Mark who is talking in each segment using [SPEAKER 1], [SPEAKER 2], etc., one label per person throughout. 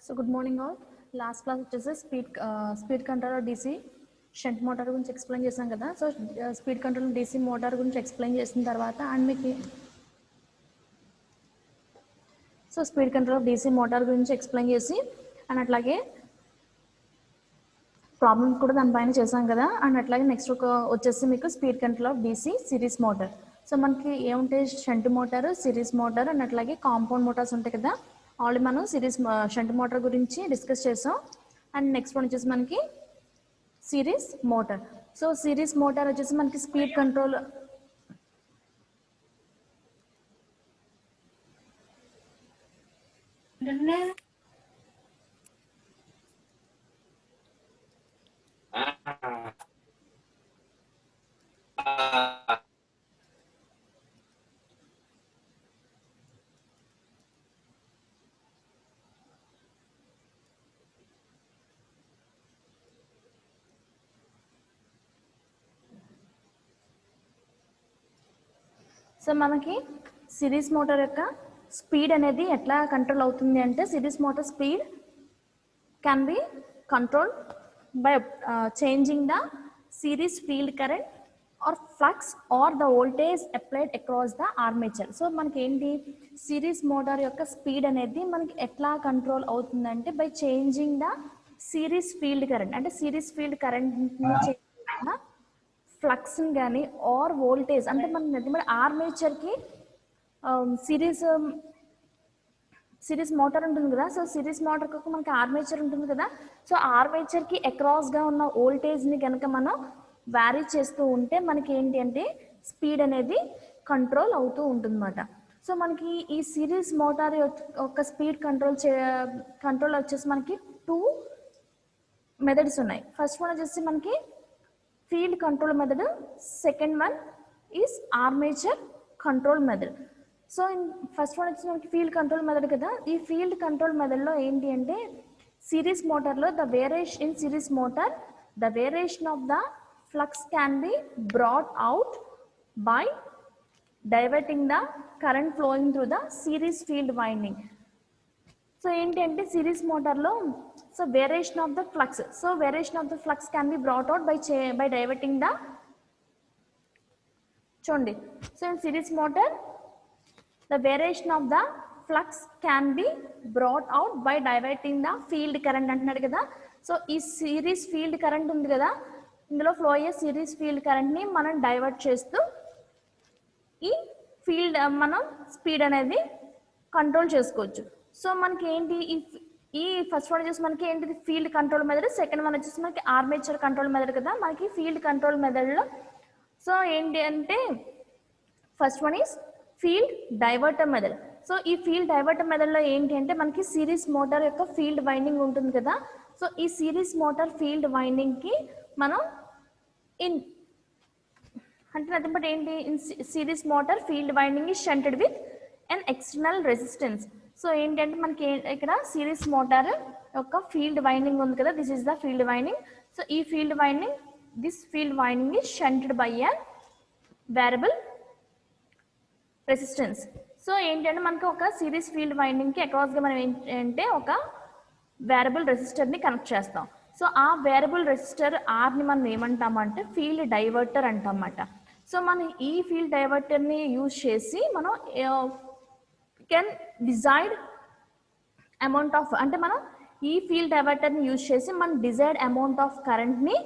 [SPEAKER 1] So good morning all. Last class వచ్చేసి speed controller DC shunt motor గురించి explain చేశాం కదా. So speed controller DC motor గురించి explain చేసిన తర్వాత అండ్ మీకు స్పీడ్ కంట్రోలర్ DC మోటార్ గురించి ఎక్స్ప్లెయిన్ చేసి అండ్ అట్లాగే ప్రాబ్లమ్స్ కూడా దానిపైన చేశాం కదా. అండ్ అట్లాగే నెక్స్ట్ వచ్చేసి మీకు speed controller DC series motor. So మనకి ఏముంటాయి, shunt motor, series motor and అట్లాగే కాంపౌండ్ మోటార్స్ ఉంటాయి కదా. ఆల్రెడీ మనం సిరీస్ షంట్ మోటార్ గురించి డిస్కస్ చేసాం. అండ్ నెక్స్ట్ వన్ వచ్చేసి మనకి series motor. So series motor వచ్చేసి మనకి స్పీడ్ కంట్రోల్ సో మనకి సిరీస్ మోటార్ యొక్క స్పీడ్ అనేది ఎట్లా కంట్రోల్ అవుతుంది అంటే, series motor speed can be control by changing the series field current or flux or the voltage applied across the armature. So మనకి ఏంటి, సిరీస్ మోటార్ యొక్క speed అనేది మనకి ఎట్లా కంట్రోల్ అవుతుందంటే by changing the series field current, అంటే series field కరెంట్ని flux కానీ ఆర్ వోల్టేజ్, అంటే మన ఆర్మేచర్కి సిరీస్ మోటార్ ఉంటుంది కదా. సో సిరీస్ మోటార్కి మనకి ఆర్మేచర్ ఉంటుంది కదా. సో ఆర్మేచర్కి అక్రాస్గా ఉన్న వోల్టేజ్ని కనుక మనం వ్యారీ చేస్తూ ఉంటే మనకి ఏంటి అంటే స్పీడ్ అనేది కంట్రోల్ అవుతూ ఉంటుందన్నమాట. సో మనకి ఈ సిరీస్ మోటార్ యొక్క స్పీడ్ కంట్రోల్ వచ్చేసి మనకి 2 మెథడ్స్ ఉన్నాయి. ఫస్ట్ వన్ వచ్చేసి మనకి field control method, second one is armature control method. So first one వచ్చి మనకి ఫీల్డ్ కంట్రోల్ మెథడ్ కదా. ఈ ఫీల్డ్ కంట్రోల్ మెథడ్లో ఏంటి అంటే, సిరీస్ మోటార్లో the variation of the flux can be brought out by diverting the current flowing through the series field winding. So ఏంటి అంటే సిరీస్ మోటార్లో variation of the flux can be brought out by diverting the చూడండి. So in series motor the variation of the flux can be brought out by diverting the field current అంటున్నాడు కదా. So ఈ series field current ఉంది కదా, ఇందులో flow అయ్యే series field కరెంట్ని మనం డైవర్ట్ చేస్తూ ఈ ఫీల్డ్ మనం స్పీడ్ అనేది కంట్రోల్ చేసుకోవచ్చు. సో మనకి ఏంటి, ఈ ఫస్ట్ వన్ వచ్చేసి మనకి ఏంటిది field control method, second one వచ్చేసి మనకి ఆర్మేచర్ కంట్రోల్ మెథడ్ కదా. మనకి ఫీల్డ్ కంట్రోల్ మెథడ్లో సో ఏంటి అంటే first one is field diverter method. So ఈ ఫీల్డ్ డైవర్టర్ మెథడ్లో ఏంటి అంటే మనకి సిరీస్ మోటార్ యొక్క ఫీల్డ్ వైండింగ్ ఉంటుంది కదా. సో ఈ సిరీస్ మోటార్ ఫీల్డ్ వైండింగ్కి మనం అంటే నథింగ్ బట్ ఏంటి, series motor field winding is shunted with and external resistance. So ఏంటంటే మనకి ఇక్కడ సిరీస్ మోటార్ యొక్క ఫీల్డ్ వైండింగ్ ఉంది కదా, this is the field winding. So ఈ field winding is shunted by a variable resistance. So ఏంటంటే మనకి ఒక సిరీస్ ఫీల్డ్ వైండింగ్కి అక్రాస్గా మనం ఏంటంటే ఒక వేరియబుల్ రెసిస్టర్ని కనెక్ట్ చేస్తాం. సో ఆ వేరియబుల్ రెసిస్టర్ ఆర్ని మనం ఏమంటామంటే ఫీల్డ్ డైవర్టర్ అంటామన్నమాట. సో మనం ఈ ఫీల్డ్ డైవర్టర్ని యూజ్ చేసి మనం కెన్ డిజైర్డ్ అమౌంట్ ఆఫ్, అంటే మనం ఈ ఫీల్డ్ డైవర్టర్ని యూజ్ చేసి మనం డిజైర్డ్ అమౌంట్ ఆఫ్ కరెంట్ని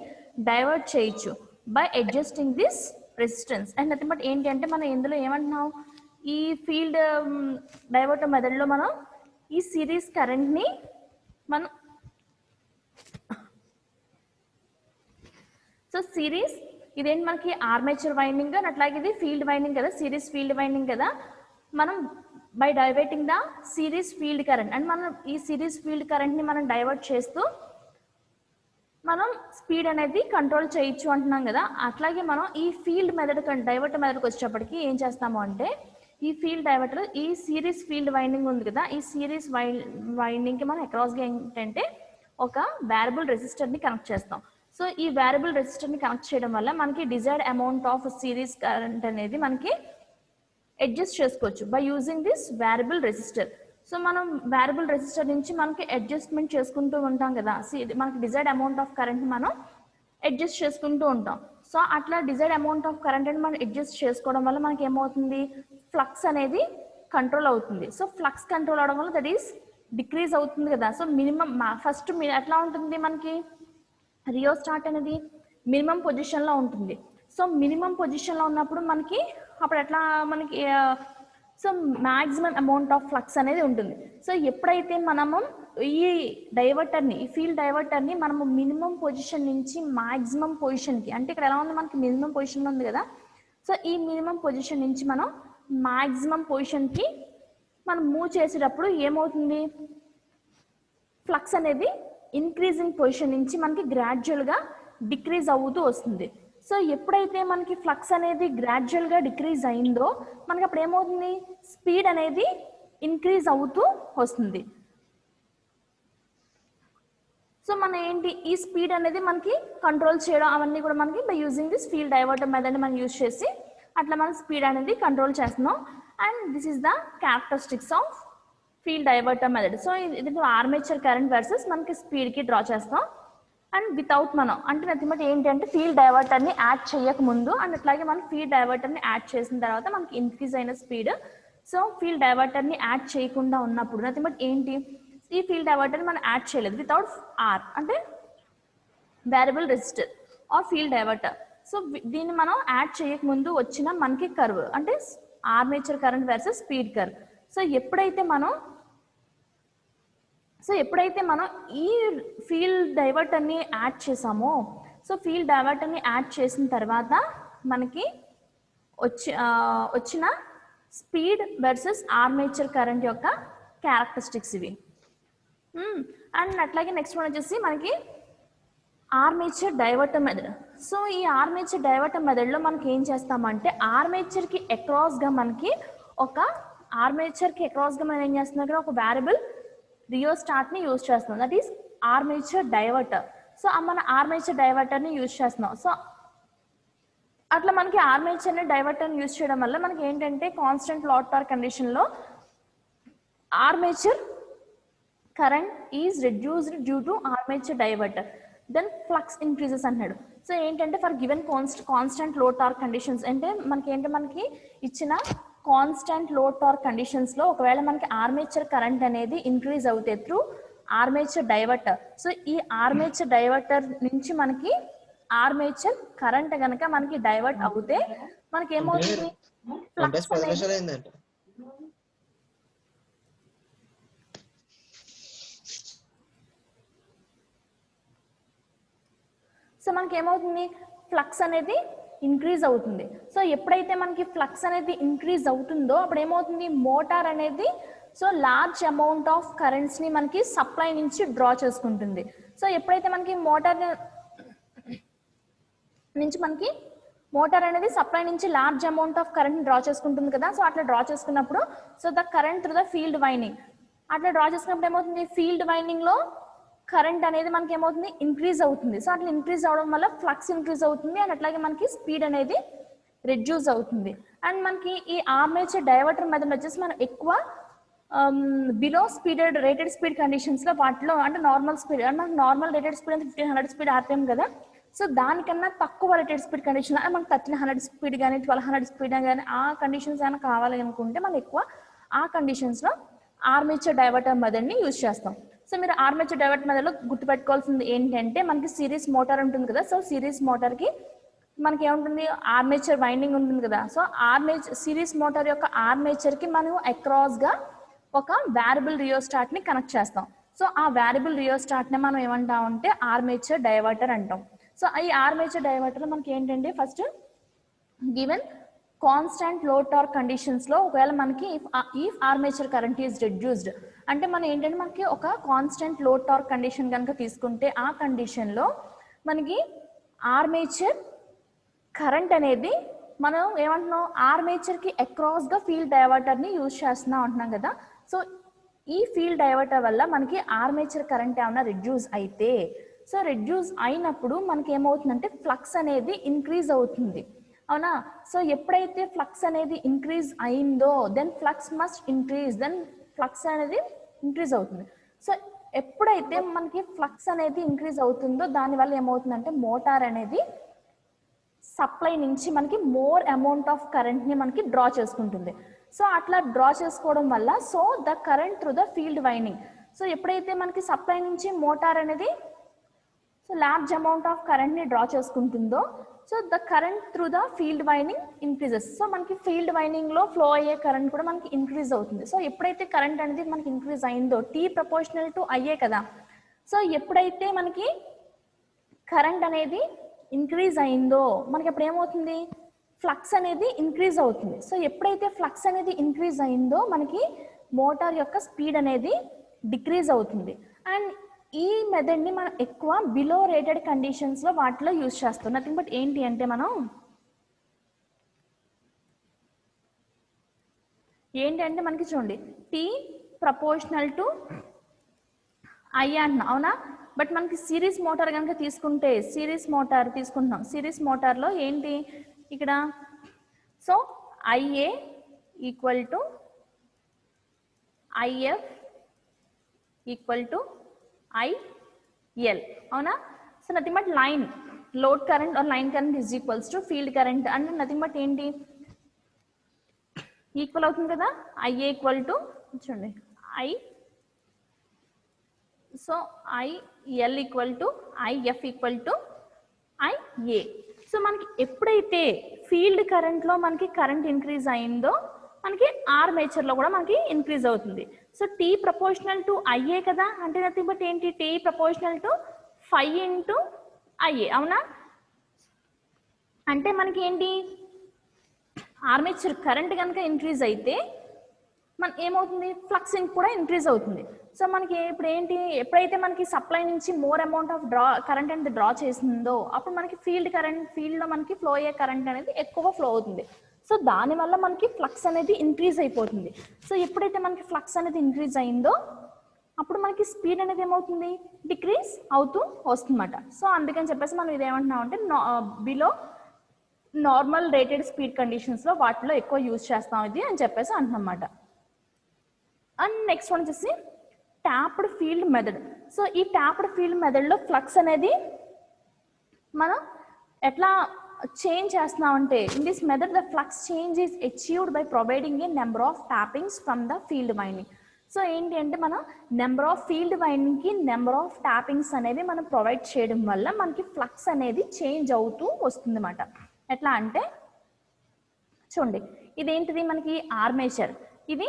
[SPEAKER 1] డైవర్ట్ చేయొచ్చు by adjusting this resistance. And nothing but ఏంటి అంటే మనం ఇందులో ఏమంటున్నాం, ఈ ఫీల్డ్ డైవర్టర్ మెథడ్లో మనం ఈ సిరీస్ కరెంట్ని మనం సో సిరీస్ ఇదేంటి మనకి ఆర్మేచర్ వైండింగ్ అండ్ అట్లాగే ఇది ఫీల్డ్ వైండింగ్ కదా, సిరీస్ ఫీల్డ్ వైండింగ్ కదా. మనం by diverting the series field current, and మనం ఈ సిరీస్ ఫీల్డ్ కరెంట్ని మనం డైవర్ట్ చేస్తూ మనం స్పీడ్ అనేది కంట్రోల్ చేయొచ్చు అంటున్నాం కదా. అట్లాగే మనం ఈ ఫీల్డ్ మెథడ్ డైవర్టర్ మెథడ్కి వచ్చేటప్పటికి ఏం చేస్తాము అంటే, ఈ ఫీల్డ్ డైవర్టర్ ఈ సిరీస్ ఫీల్డ్ వైండింగ్ ఉంది కదా, ఈ సిరీస్ వైండింగ్కి మనం అక్రాస్గా ఏంటంటే ఒక వేరియబుల్ రెసిస్టర్ని కనెక్ట్ చేస్తాం. సో ఈ వేరియబుల్ రెసిస్టర్ని కనెక్ట్ చేయడం వల్ల మనకి desired amount of series current అనేది మనకి అడ్జస్ట్ చేసుకోవచ్చు by using this variable resistor. So మనం వేరియబుల్ రెసిస్టర్ నుంచి మనకి అడ్జస్ట్మెంట్ చేసుకుంటూ ఉంటాం కదా. మనకి డిజైర్డ్ అమౌంట్ ఆఫ్ కరెంట్ మనం అడ్జస్ట్ చేసుకుంటూ ఉంటాం. సో అట్లా డిజైర్డ్ అమౌంట్ ఆఫ్ కరెంట్ అని మనం అడ్జస్ట్ చేసుకోవడం వల్ల మనకి ఏమవుతుంది, ఫ్లక్స్ అనేది కంట్రోల్ అవుతుంది. సో ఫ్లక్స్ కంట్రోల్ అవడం వల్ల దట్ ఈస్ డిక్రీజ్ అవుతుంది కదా. సో మినిమం ఫస్ట్ ఎట్లా ఉంటుంది మనకి రియోస్టాట్ అనేది మినిమం పొజిషన్లో ఉంటుంది. సో మినిమం పొజిషన్లో ఉన్నప్పుడు మనకి అప్పుడు ఎట్లా మనకి so maximum amount of flux అనేది ఉంటుంది. సో ఎప్పుడైతే మనము ఈ డైవర్టర్ని, ఈ ఫీల్డ్ డైవర్టర్ని మనము మినిమం పొజిషన్ నుంచి మ్యాక్సిమం పొజిషన్కి, అంటే ఇక్కడ ఎలా ఉంది మనకి మినిమం పొజిషన్లో ఉంది కదా. సో ఈ మినిమం పొజిషన్ నుంచి మనం మ్యాక్సిమం పొజిషన్కి మనం మూవ్ చేసేటప్పుడు ఏమవుతుంది, ఫ్లక్స్ అనేది ఇంక్రీజింగ్ పొజిషన్ నుంచి మనకి గ్రాడ్యువల్గా డిక్రీజ్ అవుతూ వస్తుంది. సో ఎప్పుడైతే మనకి ఫ్లక్స్ అనేది గ్రాడ్యువల్గా డిక్రీజ్ అయిందో మనకి అప్పుడు ఏమవుతుంది, స్పీడ్ అనేది ఇంక్రీజ్ అవుతూ వస్తుంది. సో మన ఏంటి ఈ స్పీడ్ అనేది మనకి కంట్రోల్ చేయడం అవన్నీ కూడా మనకి by using this field diverter method మనం యూజ్ చేసి అట్లా మనం స్పీడ్ అనేది కంట్రోల్ చేస్తున్నాం. And this is the characteristics of field diverter method. So ఇది ఆర్మేచర్ కరెంట్ వర్సెస్ మనకి స్పీడ్కి డ్రా చేస్తాం. అండ్ వితౌట్ మనం అంటే నథింగ్ బట్ ఏంటి అంటే ఫీల్డ్ డైవర్టర్ని యాడ్ చేయక ముందు అండ్ అట్లాగే మనం ఫీల్డ్ డైవర్టర్ని యాడ్ చేసిన తర్వాత మనకి ఇంక్రీజ్ అయిన స్పీడ్. సో ఫీల్డ్ డైవర్టర్ని యాడ్ చేయకుండా ఉన్నప్పుడు నథింగ్ బట్ ఏంటి, ఈ ఫీల్డ్ డైవర్టర్ని మనం యాడ్ చేయలేదు వితౌట్ ఆర్ అంటే variable resistor are field diverter. So దీన్ని మనం యాడ్ చేయకముందు వచ్చిన మనకి కర్వ్ అంటే armature current versus speed curve. So ఎప్పుడైతే మనం ఈ ఫీల్డ్ డైవర్టర్ని యాడ్ చేసామో, సో ఫీల్డ్ డైవర్టర్ని యాడ్ చేసిన తర్వాత మనకి వచ్చిన స్పీడ్ వర్సెస్ ఆర్మేచర్ కరెంట్ యొక్క క్యారెక్టరిస్టిక్స్ ఇవి. అండ్ అట్లాగే నెక్స్ట్ వన్ వచ్చేసి మనకి ఆర్మేచర్ డైవర్టర్ మెథడ్. సో ఈ ఆర్మేచర్ డైవర్టర్ మెథడ్లో మనకి ఏం చేస్తామంటే ఆర్మేచర్కి అక్రాస్గా మనకి మనం ఏం చేస్తున్నాం, ఒక వేరియబుల్ రియోస్టాట్ని యూజ్ చేస్తున్నాం, that is armature diverter. So మన ఆర్మేచర్ డైవర్టర్ని యూజ్ చేస్తున్నాం. సో అట్లా మనకి ఆర్మేచర్ని డైవర్టర్ని యూజ్ చేయడం వల్ల మనకి ఏంటంటే కాన్స్టెంట్ లోడ్ టార్క్ కండిషన్లో armature current is reduced due to armature diverter, then flux increases అంటున్నాడు. సో ఏంటంటే for given constant load torque conditions అంటే మనకి ఇచ్చిన కాన్స్టెంట్ లోడ్ టార్క్ కండిషన్స్లో ఒకవేళ మనకి ఆర్మేచర్ కరెంట్ అనేది ఇంక్రీజ్ అవుతే త్రూ ఆర్మేచర్ డైవర్టర్. సో ఈ ఆర్మేచర్ డైవర్టర్ నుంచి మనకి ఆర్మేచర్ కరెంట్ కనుక మనకి డైవర్ట్ అవుతే మనకి ఏమవుతుంది, సో మనకి ఏమవుతుంది, ఫ్లక్స్ అనేది ఇంక్రీజ్ అవుతుంది. సో ఎప్పుడైతే మనకి ఫ్లక్స్ అనేది ఇంక్రీజ్ అవుతుందో అప్పుడు ఏమవుతుంది, మోటార్ అనేది సో లార్జ్ అమౌంట్ ఆఫ్ కరెంట్స్ని మనకి సప్లై నుంచి డ్రా చేసుకుంటుంది. సో ఎప్పుడైతే మనకి మోటార్ అనేది సప్లై నుంచి లార్జ్ అమౌంట్ ఆఫ్ కరెంట్ని డ్రా చేసుకుంటుంది కదా. సో అట్లా డ్రా చేసుకున్నప్పుడు so the current through the field winding అట్లా డ్రా చేసుకున్నప్పుడు ఏమవుతుంది, ఫీల్డ్ వైండింగ్లో కరెంట్ అనేది మనకి ఏమవుతుంది, ఇంక్రీజ్ అవుతుంది. సో అట్లా ఇంక్రీజ్ అవడం వల్ల ఫ్లక్స్ ఇంక్రీజ్ అవుతుంది అండ్ అట్లాగే మనకి స్పీడ్ అనేది రెడ్యూస్ అవుతుంది. అండ్ మనకి ఈ ఆర్మేచర్ డైవర్టర్ మెథడ్ వచ్చేసి మనం ఎక్కువ బిలో స్పీడెడ్ రేటెడ్ స్పీడ్ కండిషన్స్లో వాటిలో అంటే నార్మల్ స్పీడ్ అంటే మనకి నార్మల్ రేటెడ్ స్పీడ్ అంటే 1500 స్పీడ్ ఆర్పిఎం కదా. సో దానికన్నా తక్కువ రేటెడ్ స్పీడ్ కండిషన్ అంటే మనకి 1300 స్పీడ్ కానీ 1200 స్పీడ్ కానీ ఆ కండిషన్స్ ఏమైనా కావాలి అనుకుంటే మనం ఎక్కువ ఆ కండిషన్స్లో ఆర్మేచర్ డైవర్టర్ మెథడ్ని యూజ్ చేస్తాం. సో మీరు ఆర్మేచర్ డైవర్టర్ మెథడ్లో గుర్తుపెట్టుకోవాల్సింది ఏంటంటే మనకి సిరీస్ మోటార్ ఉంటుంది కదా. సో సిరీస్ మోటార్కి మనకి ఏముంటుంది, ఆర్మేచర్ వైండింగ్ ఉంటుంది కదా. సో సిరీస్ మోటార్ యొక్క ఆర్మేచర్కి మనం అక్రాస్గా ఒక వేరియబుల్ రియోస్టాట్ని కనెక్ట్ చేస్తాం. సో ఆ వేరియబుల్ రియోస్టాట్ని మనం ఏమంటామంటే ఆర్మేచర్ డైవర్టర్ అంటాం. సో ఈ ఆర్మేచర్ డైవర్టర్లో మనకి ఏంటంటే first given constant load torque కండిషన్స్లో ఒకవేళ మనకి if armature current is reduced అంటే మనం ఏంటంటే మనకి ఒక కాన్స్టెంట్ లోడ్ టార్క్ కండిషన్ కనుక తీసుకుంటే ఆ కండిషన్లో మనకి ఆర్మేచర్ కరెంట్ అనేది మనం ఏమంటున్నాం, ఆర్మేచర్కి అక్రాస్గా ఫీల్డ్ డైవర్టర్ని యూజ్ చేస్తున్నాం అంటున్నాం కదా. సో ఈ ఫీల్డ్ డైవర్టర్ వల్ల మనకి ఆర్మేచర్ కరెంట్ ఏమైనా రెడ్యూస్ అయితే సో రెడ్యూస్ అయినప్పుడు మనకి ఏమవుతుందంటే ఫ్లక్స్ అనేది ఇంక్రీజ్ అవుతుంది, అవునా. సో ఎప్పుడైతే ఫ్లక్స్ అనేది ఇంక్రీజ్ అయిందో then flux must increase, then flux అనేది ఇంక్రీజ్ అవుతుంది. సో ఎప్పుడైతే మనకి ఫ్లక్స్ అనేది ఇంక్రీజ్ అవుతుందో దానివల్ల ఏమవుతుందంటే మోటార్ అనేది సప్లై నుంచి మనకి మోర్ అమౌంట్ ఆఫ్ కరెంట్ని మనకి డ్రా చేసుకుంటుంది. సో అట్లా డ్రా చేసుకోవడం వల్ల so the current through the field winding, so ఎప్పుడైతే మనకి సప్లై నుంచి మోటార్ అనేది సో లార్జ్ అమౌంట్ ఆఫ్ కరెంట్ని డ్రా చేసుకుంటుందో so the current through the field winding increases. So మనకి ఫీల్డ్ వైండింగ్లో ఫ్లో అయ్యే కరెంట్ కూడా మనకి ఇంక్రీజ్ అవుతుంది. సో ఎప్పుడైతే కరెంట్ అనేది మనకి ఇంక్రీజ్ అయిందో T ప్రపోర్షనల్ టు అయ్యే కదా, సో ఎప్పుడైతే మనకి కరెంట్ అనేది ఇంక్రీజ్ అయిందో మనకి అప్పుడు ఏమవుతుంది ఫ్లక్స్ అనేది ఇంక్రీజ్ అవుతుంది. సో ఎప్పుడైతే ఫ్లక్స్ అనేది ఇంక్రీజ్ అయిందో మనకి మోటార్ యొక్క స్పీడ్ అనేది డిక్రీజ్ అవుతుంది. అండ్ ఈ మెథడ్ని మనం ఎక్కువ బిలో రేటెడ్ కండిషన్స్లో వాటిలో యూజ్ చేస్తాం. నథింగ్ బట్ ఏంటి అంటే మనం ఏంటంటే మనకి చూడండి T ప్రపోర్షనల్ టు I అంటున్నా అవునా, బట్ మనకి సిరీస్ మోటార్ కనుక తీసుకుంటే సిరీస్ మోటార్ తీసుకుంటున్నాం. సిరీస్ మోటార్లో ఏంటి ఇక్కడ so IA equal to IF equal to IL అవునా. So nothing but line load current or line current is equals to field current అంటే నథింగ్ బట్ ఏంటి ఈక్వల్ అవుతుంది కదా IA ఈక్వల్ టు చూడండి I, so IL equal to IF equal to IA. So మనకి ఎప్పుడైతే field కరెంట్లో మనకి current increase అయిందో మనకి ఆర్మేచర్లో కూడా మనకి ఇంక్రీజ్ అవుతుంది. So T proportional to IA కదా అంటే నథింగ్ బట్ ఏంటి T proportional to 5 into IA అవునా. అంటే మనకి ఏంటి ఆర్మేచర్ కరెంట్ కనుక ఇంక్రీజ్ అయితే మనకి ఏమవుతుంది ఫ్లక్స్ కూడా ఇంక్రీజ్ అవుతుంది. సో మనకి ఇప్పుడు ఏంటి ఎప్పుడైతే మనకి సప్లై నుంచి మోర్ అమౌంట్ ఆఫ్ కరెంట్ అనేది డ్రా చేసిందో అప్పుడు మనకి ఫీల్డ్లో మనకి ఫ్లో అయ్యే కరెంట్ అనేది ఎక్కువ ఫ్లో అవుతుంది. సో దానివల్ల మనకి ఫ్లక్స్ అనేది ఇంక్రీజ్ అయిపోతుంది. సో ఎప్పుడైతే మనకి ఫ్లక్స్ అనేది ఇంక్రీజ్ అయిందో అప్పుడు మనకి స్పీడ్ అనేది ఏమవుతుంది డిక్రీజ్ అవుతూ వస్తుందన్నమాట. సో అందుకని చెప్పేసి మనం ఇదేమంటున్నాం అంటే బిలో నార్మల్ రేటెడ్ స్పీడ్ కండిషన్స్లో వాటిలో ఎక్కువ యూజ్ చేస్తాం ఇది అని చెప్పేసి అంటున్నమాట. అండ్ నెక్స్ట్ వన్ వచ్చేసి ట్యాప్డ్ ఫీల్డ్ మెథడ్. సో ఈ ట్యాప్డ్ ఫీల్డ్ మెథడ్లో ఫ్లక్స్ అనేది మనం ఎట్లా చేంజ్ చేస్తున్నామంటే in this method the flux change is achieved by providing a number of tappings from the field winding. So ఏంటి అంటే మనం నెంబర్ ఆఫ్ ఫీల్డ్ వైండింగ్కి నెంబర్ ఆఫ్ ట్యాపింగ్స్ అనేవి మనం ప్రొవైడ్ చేయడం వల్ల మనకి ఫ్లక్స్ అనేది చేంజ్ అవుతూ వస్తుంది అన్నమాట. ఎట్లా అంటే చూడండి ఇదేంటిది మనకి ఆర్మేచర్, ఇది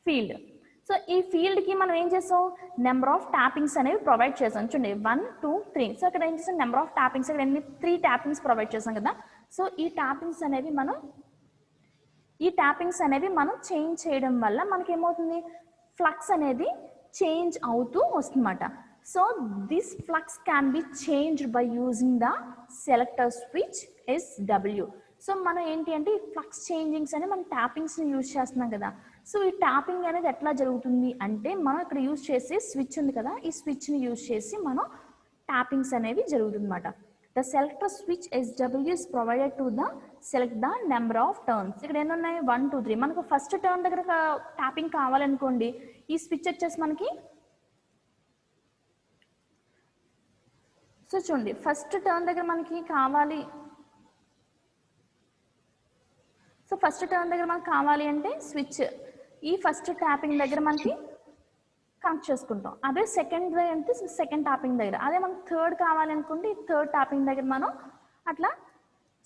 [SPEAKER 1] ఫీల్డ్. సో ఈ ఫీల్డ్కి మనం ఏం చేస్తాం నెంబర్ ఆఫ్ ట్యాపింగ్స్ అనేవి ప్రొవైడ్ చేస్తాం. చూడండి 1 2 3. సో ఇక్కడ ఏం చేస్తాం నెంబర్ ఆఫ్ ట్యాపింగ్స్ ఇక్కడ 3 ట్యాపింగ్స్ ప్రొవైడ్ చేస్తాం కదా. సో ఈ ట్యాపింగ్స్ అనేవి మనం చేంజ్ చేయడం వల్ల మనకి ఏమవుతుంది ఫ్లక్స్ అనేది చేంజ్ అవుతూ వస్తుందన్నమాట. So this flux can be changed by using the selector switch SW. So మనం ఏంటి అంటే ఈ ఫ్లక్స్ చేంజింగ్స్ అనేది మనం ట్యాపింగ్స్ని యూజ్ చేస్తున్నాం కదా. సో ఈ ట్యాపింగ్ అనేది ఎట్లా జరుగుతుంది అంటే మనం ఇక్కడ యూజ్ చేసే స్విచ్ ఉంది కదా ఈ స్విచ్ని యూజ్ చేసి మనం ట్యాపింగ్స్ అనేవి జరుగుతుంది అన్నమాట. The selector switch SW is provided to the select the number of turns. ఇక్కడ ఎన్ని ఉన్నాయి 1 2 3. మనకు ఫస్ట్ టర్న్ దగ్గర ట్యాపింగ్ కావాలనుకోండి ఈ స్విచ్ వచ్చేసి మనకి సో చూడండి ఫస్ట్ టర్న్ దగ్గర మనకి కావాలి. సో ఫస్ట్ టర్న్ దగ్గర మనకు కావాలి అంటే స్విచ్ ఈ ఫస్ట్ ట్యాపింగ్ దగ్గర మనకి కనెక్ట్ చేసుకుంటాం. అదే సెకండ్ అంటే సెకండ్ ట్యాపింగ్ దగ్గర, అదే మనకు థర్డ్ కావాలనుకుంటే ఈ థర్డ్ ట్యాపింగ్ దగ్గర మనం అట్లా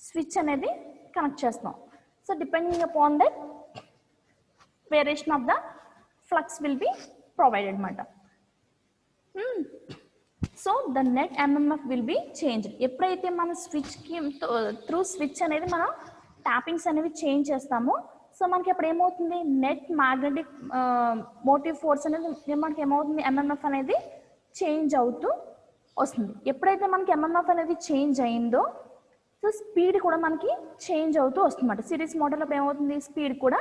[SPEAKER 1] స్విచ్ అనేది కనెక్ట్ చేస్తాం. So depending upon that variation of the flux will be provided అన్నమాట. So the net MMF will be change. ఎప్పుడైతే మన స్విచ్కి త్రూ స్విచ్ అనేది మనం ట్యాపింగ్స్ అనేవి చేంజ్ చేస్తామో సో మనకి అప్పుడు ఏమవుతుంది నెట్ మ్యాగ్నెటిక్ మోటివ్ ఫోర్స్ అనేది మనకి ఏమవుతుంది MMF అనేది చేంజ్ అవుతూ వస్తుంది. ఎప్పుడైతే మనకి MMF అనేది చేంజ్ అయిందో సో స్పీడ్ కూడా మనకి చేంజ్ అవుతూ వస్తుంది అన్నమాట. సిరీస్ మోటార్లో ఏమవుతుంది స్పీడ్ కూడా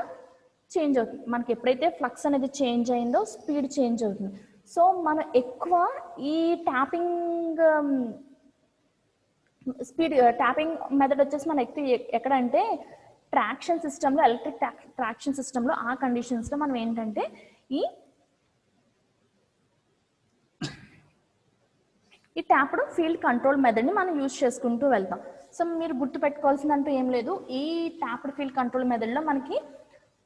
[SPEAKER 1] చేంజ్ అవుతుంది. మనకి ఎప్పుడైతే ఫ్లక్స్ అనేది చేంజ్ అయిందో స్పీడ్ చేంజ్ అవుతుంది. సో మనం ఎక్కువ ఈ ట్యాపింగ్ స్పీడ్ ట్యాపింగ్ మెథడ్ వచ్చేసి మనం ఎక్కువ ఎక్కడంటే ట్రాక్షన్ సిస్టంలో ఎలక్ట్రిక్ ట్రాక్షన్ సిస్టంలో ఆ కండిషన్స్లో మనం ఏంటంటే ఈ ట్యాప్డ్ ఫీల్డ్ కంట్రోల్ మెథడ్ని మనం యూజ్ చేసుకుంటూ వెళ్తాం. సో మీరు గుర్తుపెట్టుకోవాల్సిందంటూ ఏం లేదు. ఈ ట్యాప్డ్ ఫీల్డ్ కంట్రోల్ మెథడ్లో మనకి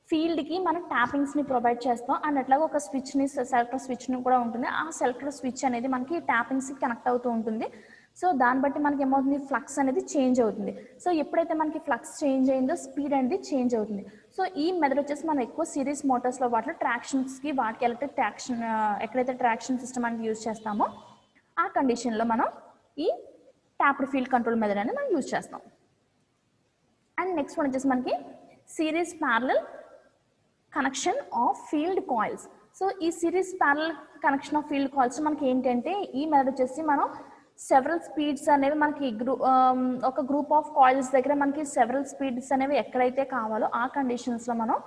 [SPEAKER 1] ఫీల్డ్కి మనం ట్యాపింగ్స్ని ప్రొవైడ్ చేస్తాం అండ్ అట్లాగే ఒక స్విచ్ని సెలెక్టర్ స్విచ్ని కూడా ఉంటుంది. ఆ సెలెక్టర్ స్విచ్ అనేది మనకి ట్యాపింగ్స్కి కనెక్ట్ అవుతూ ఉంటుంది. సో దాన్ని బట్టి మనకి ఏమవుతుంది, ఫ్లక్స్ అనేది చేంజ్ అవుతుంది. సో ఎప్పుడైతే మనకి ఫ్లక్స్ చేంజ్ అయిందో స్పీడ్ అనేది చేంజ్ అవుతుంది. సో ఈ మెథడ్ వచ్చేసి మనం ఎక్కువ సిరీస్ మోటార్స్లో వాటిలో ట్రాక్షన్స్కి వాటికి ఎలక్ట్రిక్ ట్రాక్షన్ ఎక్కడైతే ట్రాక్షన్ సిస్టమ్ అనేది యూజ్ చేస్తామో ఆ కండిషన్లో మనం ఈ ట్యాప్డ్ ఫీల్డ్ కంట్రోల్ మెథడ్ అనేది మనం యూజ్ చేస్తాం. అండ్ నెక్స్ట్ వన్ వచ్చేసి మనకి series parallel connection of field coils. So ఈ series parallel connection of field coils మనకి ఏంటంటే ఈ మెథడ్ వచ్చేసి మనం సెవరల్ స్పీడ్స్ అనేవి మనకి ఒక గ్రూప్ ఆఫ్ కాయిల్స్ దగ్గర మనకి సెవరల్ స్పీడ్స్ అనేవి ఎక్కడైతే కావాలో ఆ కండిషన్స్లో మనం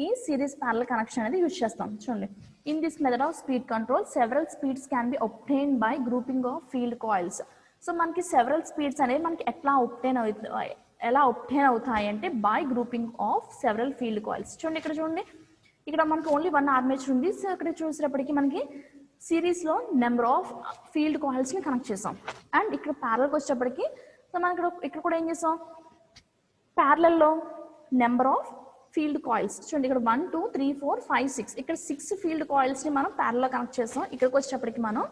[SPEAKER 1] ఈ సిరీస్ ప్యారలల్ కనెక్షన్ అనేది యూజ్ చేస్తాం. చూడండి, in this method of speed control several speeds can be obtained by grouping of field coils. So మనకి సెవరల్ స్పీడ్స్ అనేవి మనకి ఎలా ఒబ్టైన్ అవుతాయి అంటే by grouping of several field coils. చూడండి ఇక్కడ చూడండి, ఇక్కడ మనకి ఓన్లీ వన్ ఆర్మేచర్ ఉంది. సో ఇక్కడ చూసేటప్పటికి మనకి సిరీస్లో నెంబర్ ఆఫ్ ఫీల్డ్ కాయిల్స్ని కనెక్ట్ చేసాం. అండ్ ఇక్కడ ప్యారలల్కి వచ్చేటప్పటికి సో మనం ఇక్కడ కూడా ఏం చేసాం, ప్యారలల్లో నెంబర్ ఆఫ్ ఫీల్డ్ కాయిల్స్ చూడండి, ఇక్కడ 1 2 3 4 5 6 ఇక్కడ 6 ఫీల్డ్ కాయిల్స్ని మనం ప్యారలల్లో కనెక్ట్ చేసాం. ఇక్కడికి వచ్చేటప్పటికి మనం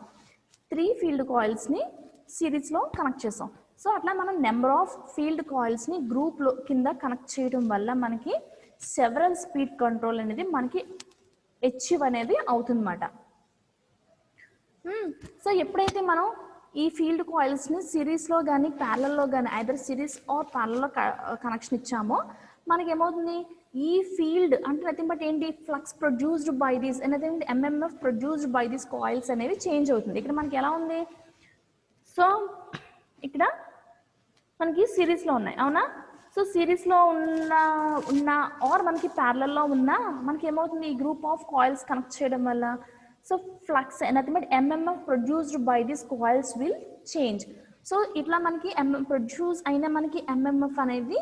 [SPEAKER 1] 3 ఫీల్డ్ కాయిల్స్ని సిరీస్లో కనెక్ట్ చేసాం. సో అట్లా మనం నెంబర్ ఆఫ్ ఫీల్డ్ కాయిల్స్ని గ్రూప్లో కింద కనెక్ట్ చేయడం వల్ల మనకి సెవరల్ స్పీడ్ కంట్రోల్ అనేది మనకి అచీవ్ అనేది అవుతుందన్నమాట. సో ఎప్పుడైతే మనం ఈ ఫీల్డ్ కాయిల్స్ని సిరీస్లో కానీ ప్యారలల్లో కానీ ఐదర్ సిరీస్ ఆర్ ప్యారలల్లో కనెక్షన్ ఇచ్చామో మనకి ఏమవుతుంది, ఈ ఫీల్డ్ అంటే నథింగ్ బట్ ఏంటి, flux produced by these anything MMF produced by these coils అనేవి చేంజ్ అవుతుంది. ఇక్కడ మనకి ఎలా ఉంది, సో ఇక్కడ మనకి సిరీస్లో ఉన్నాయి అవునా. సో సిరీస్లో ఉన్న ఆర్ మనకి ప్యారలల్లో ఉన్న మనకి ఏమవుతుంది, ఈ గ్రూప్ ఆఫ్ కాయిల్స్ కనెక్ట్ చేయడం వల్ల so flux nothing but MMF produced by this coils will change. So ఇట్లా మనకి ప్రొడ్యూస్ అయిన మనకి ఎంఎంఎఫ్ అనేది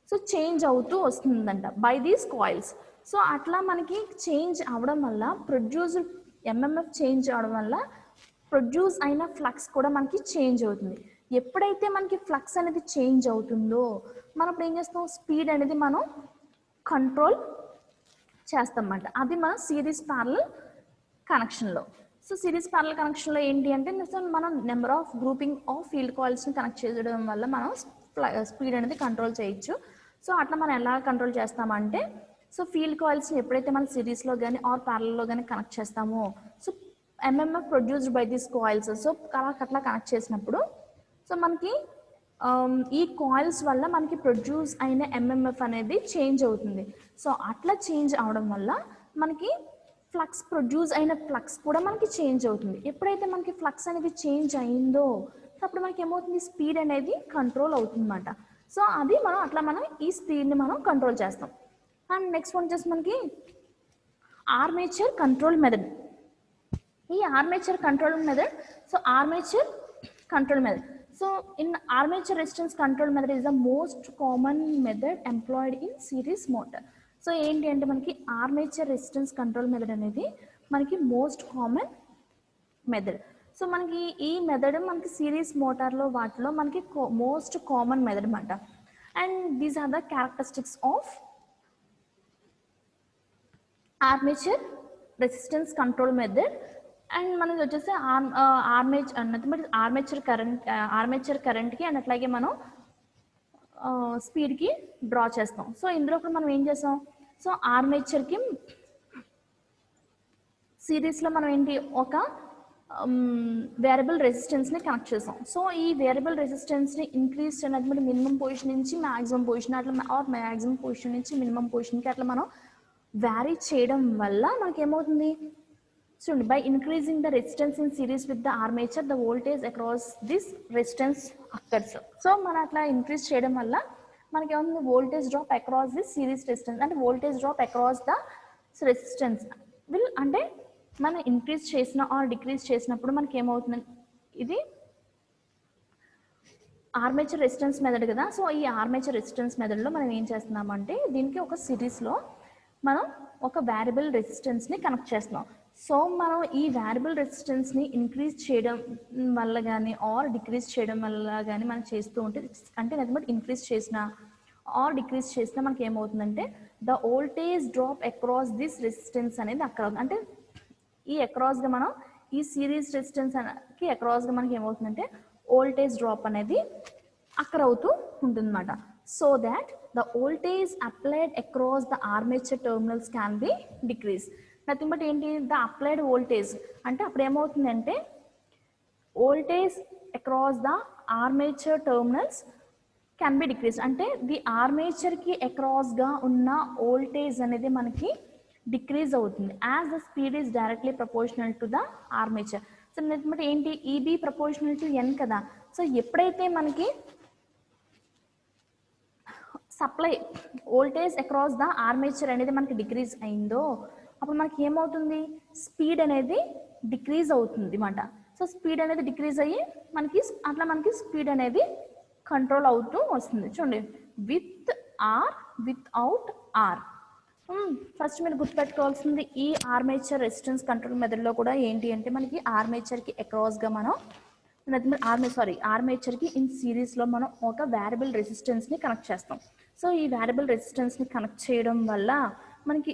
[SPEAKER 1] సో చేంజ్ అవుతూ వస్తుందంట బై దీస్ కాయిల్స్. సో అట్లా మనకి చేంజ్ అవడం వల్ల ప్రొడ్యూస్డ్ ఎంఎంఎఫ్ చేంజ్ అవడం వల్ల ప్రొడ్యూస్ అయిన ఫ్లక్స్ కూడా మనకి చేంజ్ అవుతుంది. ఎప్పుడైతే మనకి ఫ్లక్స్ అనేది చేంజ్ అవుతుందో మనం ఇప్పుడు ఏం చేస్తాం, స్పీడ్ అనేది మనం కంట్రోల్ చేస్తాం అన్నమాట. అది మన సిరీస్ ప్యారలల్ కనెక్షన్లో. సో సిరీస్ ప్యారలల్ కనెక్షన్లో ఏంటి అంటే మనం number of grouping of field కాయిల్స్ని కనెక్ట్ చేయడం వల్ల మనం స్పీడ్ అనేది కంట్రోల్ చేయొచ్చు. సో అట్లా మనం ఎలా కంట్రోల్ చేస్తామంటే సో ఫీల్డ్ కాయిల్స్ని ఎప్పుడైతే మనం సిరీస్లో కానీ ఆర్ ప్యారలల్లో కానీ కనెక్ట్ చేస్తామో so MMF produced by this coils so అట్లా కనెక్ట్ చేసినప్పుడు సో మనకి ఈ కాయిల్స్ వల్ల మనకి ప్రొడ్యూస్ అయిన ఎంఎంఎఫ్ అనేది చేంజ్ అవుతుంది. సో అట్లా చేంజ్ అవడం వల్ల మనకి ఫ్లక్స్ ప్రొడ్యూస్ అయిన ఫ్లక్స్ కూడా మనకి చేంజ్ అవుతుంది. ఎప్పుడైతే మనకి ఫ్లక్స్ అనేది చేంజ్ అయిందో అప్పుడు మనకి ఏమవుతుంది, స్పీడ్ అనేది కంట్రోల్ అవుతుంది అన్నమాట. సో అది మనం ఈ స్పీడ్ని మనం కంట్రోల్ చేస్తాం. అండ్ నెక్స్ట్ వన్ వచ్చేసి మనకి ఆర్మేచర్ కంట్రోల్ మెథడ్. ఈ armature control method so armature control method. So in armature resistance control method is the most common method employed in series motor. So ఏంటి అంటే మనకి ఆర్మేచర్ రెసిస్టెన్స్ కంట్రోల్ మెథడ్ అనేది మనకి most common method. So మనకి ఈ method మనకి series మోటార్లో వాటిలో మనకి మోస్ట్ కామన్ మెథడ్ అనమాట. And these are the characteristics of armature resistance control method. And మనకి వచ్చేసి ఆర్మేచర్ కరెంట్కి అండ్ అట్లాగే మనం స్పీడ్కి డ్రా చేస్తాం. సో ఇందులో కూడా మనం ఏం చేస్తాం, సో ఆర్మేచర్కి సిరీస్లో మనం ఏంటి ఒక వేరియబుల్ రెసిస్టెన్స్ని కనెక్ట్ చేస్తాం. సో ఈ వేరియబుల్ రెసిస్టెన్స్ని ఇంక్రీజ్ చేయడానికి మినిమం పొజిషన్ నుంచి మ్యాక్సిమం పొజిషన్ అట్లా ఆర్ మ్యాక్సిమం పొజిషన్ నుంచి మినిమం పొజిషన్కి అట్లా మనం వ్యారీ చేయడం వల్ల మనకి ఏమవుతుంది, చూడండి, by increasing the resistance in series with the armature the voltage across this resistance occurs. So మనం అట్లా ఇంక్రీజ్ చేయడం వల్ల మనకి ఏమవుతుంది, voltage drop across this series resistance అంటే voltage drop across the resistance will అంటే మనం ఇంక్రీజ్ చేసిన ఆర్ డిక్రీజ్ చేసినప్పుడు మనకి ఏమవుతుంది, ఇది ఆర్మేచర్ రెసిస్టెన్స్ మెథడ్ కదా. సో ఈ ఆర్మేచర్ రెసిస్టెన్స్ మెథడ్లో మనం ఏం చేస్తున్నామంటే దీనికి ఒక సిరీస్లో మనం ఒక వేరియబుల్ రెసిస్టెన్స్ని కనెక్ట్ చేస్తున్నాం. సో మనం ఈ వేరియబుల్ రెసిస్టెన్స్ని ఇంక్రీజ్ చేయడం వల్ల కానీ ఆర్ డిక్రీజ్ చేయడం వల్ల కానీ మనం చేస్తూ ఉంటే, అంటే నథింగ్ ఇంక్రీజ్ చేసిన ఆర్ డిక్రీజ్ చేసినా మనకి ఏమవుతుందంటే the voltage drop across this resistance అనేది అక్కడ, అంటే ఈ అక్రాస్గా మనం ఈ సిరీస్ రెసిస్టెన్స్ కి అక్రాస్గా మనకి ఏమవుతుందంటే వోల్టేజ్ డ్రాప్ అనేది అక్కడ అవుతూ ఉంటుందన్నమాట. So that the voltage applied across the armature terminals can be decrease. Nothing but ఏంటి, ద అప్లైడ్ వోల్టేజ్ అంటే అప్పుడు ఏమవుతుందంటే voltage across the armature terminals can be decrease, అంటే ది ఆర్మేచర్కి అక్రాస్గా ఉన్న వోల్టేజ్ అనేది మనకి డిక్రీజ్ అవుతుంది as the speed is directly proportional to the armature. So net ఏంటి, ఈబీ ప్రపోర్షనల్ టు ఎన్ కదా. సో ఎప్పుడైతే మనకి supply voltage across the armature అనేది మనకి డిక్రీజ్ అయిందో అప్పుడు మనకి ఏమవుతుంది, స్పీడ్ అనేది డిక్రీజ్ అవుతుంది అన్నమాట. సో స్పీడ్ అనేది డిక్రీజ్ అయ్యి మనకి అట్లా మనకి స్పీడ్ అనేది కంట్రోల్ అవుతూ వస్తుంది. చూడండి, with R without R. First మీరు గుర్తుపెట్టుకోవాల్సింది ఈ ఆర్మేచర్ రెసిస్టెన్స్ కంట్రోల్ మెథడ్లో కూడా ఏంటి అంటే మనకి ఆర్మేచర్కి అక్రాస్గా మనం ఆర్మేచర్కి ఇన్ సిరీస్లో మనం ఒక వేరియబుల్ రెసిస్టెన్స్ని కనెక్ట్ చేస్తాం. సో ఈ వేరియబుల్ రెసిస్టెన్స్ని కనెక్ట్ చేయడం వల్ల మనకి